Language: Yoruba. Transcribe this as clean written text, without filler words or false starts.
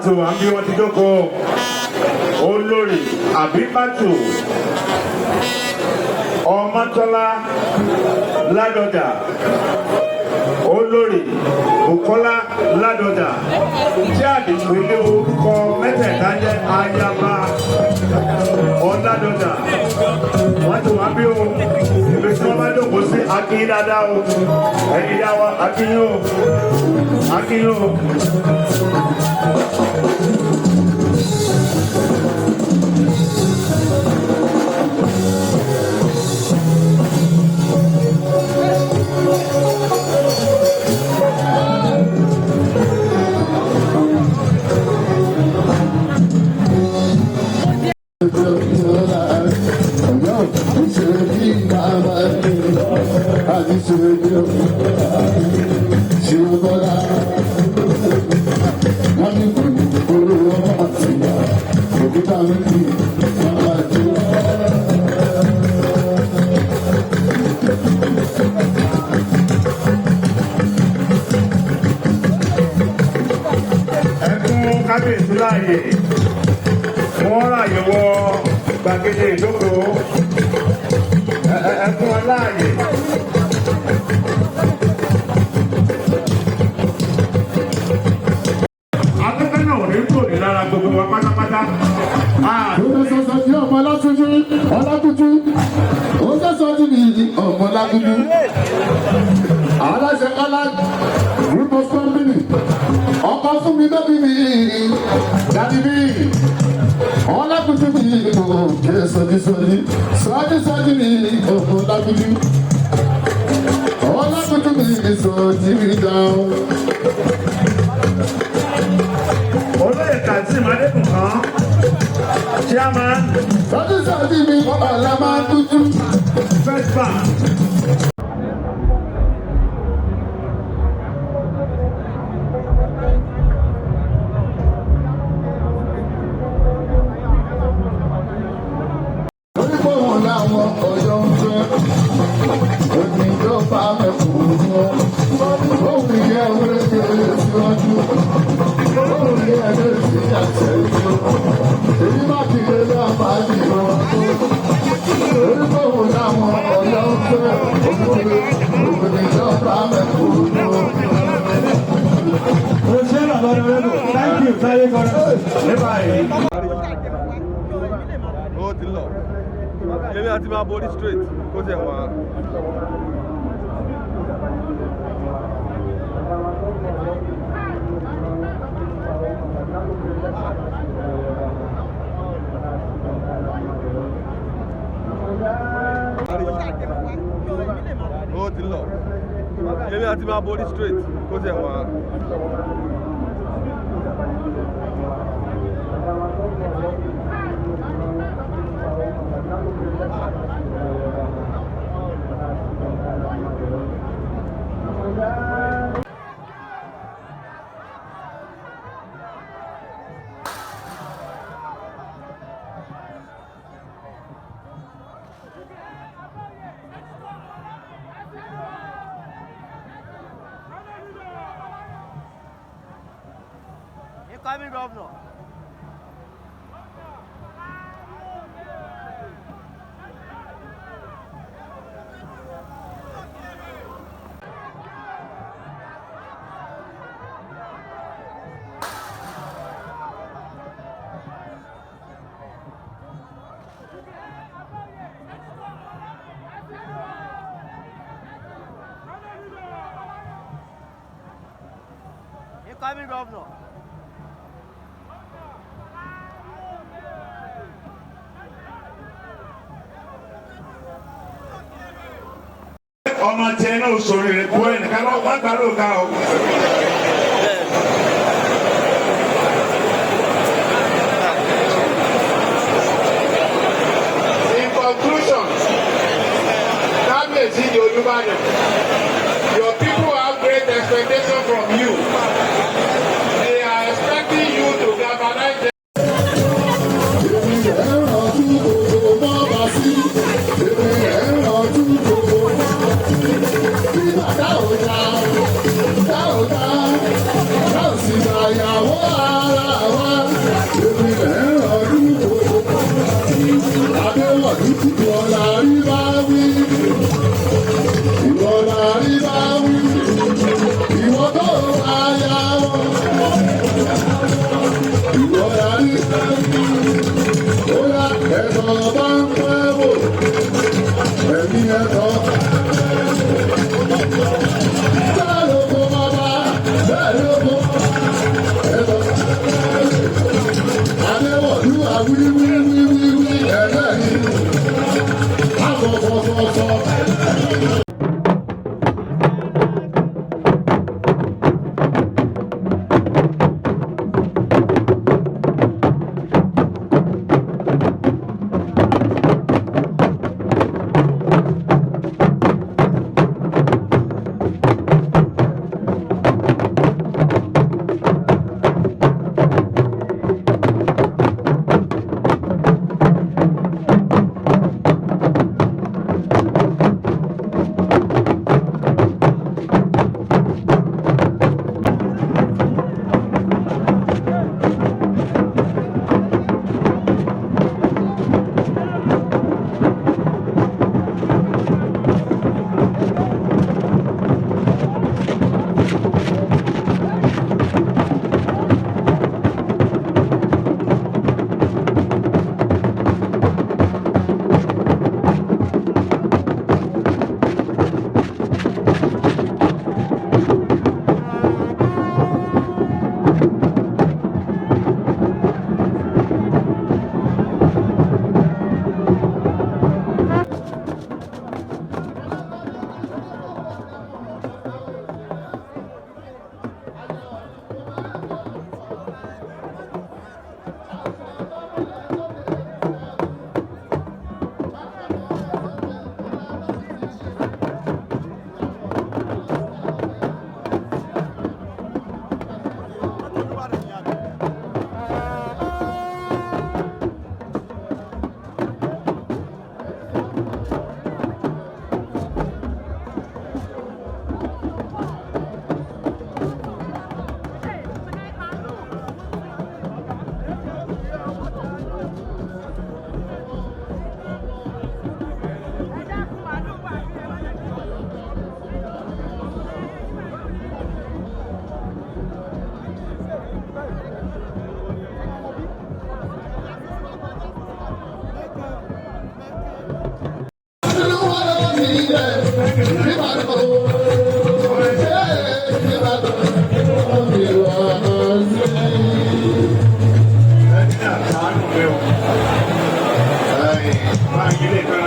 ti wà bí wọ́n ti jókòó olórí àbíbátù ọmọtọ́lá Ladoja olórí Bukola Ladoja tí àdìpínlẹ̀ orúkọ mẹ́tẹ̀ẹ̀ta jẹ́ ayaba Ladoja wọ́n ti wá bí o ibi tí wọ́n bá dòkó sí akínyín dáadáa o ẹ̀yìn yá wa akínyín o akínyín o. Kábíyèsí láàyè wọ́n ráàyè wọ gbàgede ìjókòó ẹkún wọn láàyè. Akẹ́kọ̀ọ́ náà ò ní kúrò ní lára gbogbo wa pátápátá. Ó fẹ́ sọ sí ọmọ Ọlátúnjí Ọlátúnjí ó fẹ́ sọ sí ní ọmọ Ọlátúnjí aláṣẹ kọ́lá group of company ọkọ̀ fún mi lóbi mi dàbí mi Ọlátúnjí mi kò kí sọ́jí mi ọmọ Ọlátúnjí mi sọ́jí mi dáhùn. Olóyè Kazeem Adékùnkan chairman sọ́jí mi ọ̀la máa dúdú first bank. Èmi àti máa borí straight kó tẹ̀ wá. Ó ti lọ. Èmi àti máa borí straight kó tẹ̀ wá. Incoming governor. Incoming governor. Ọmọ tiẹ̀ náà sọ̀rọ̀ rẹ̀ bọ́ ẹ̀ nìkan náà wọ́n gbà ló ga o. In conclusion, Kábíyèsí di Olubadan, your people have great expectation from you. They are expecting you to galvanize them. Ìyàwó ara wa. Vai,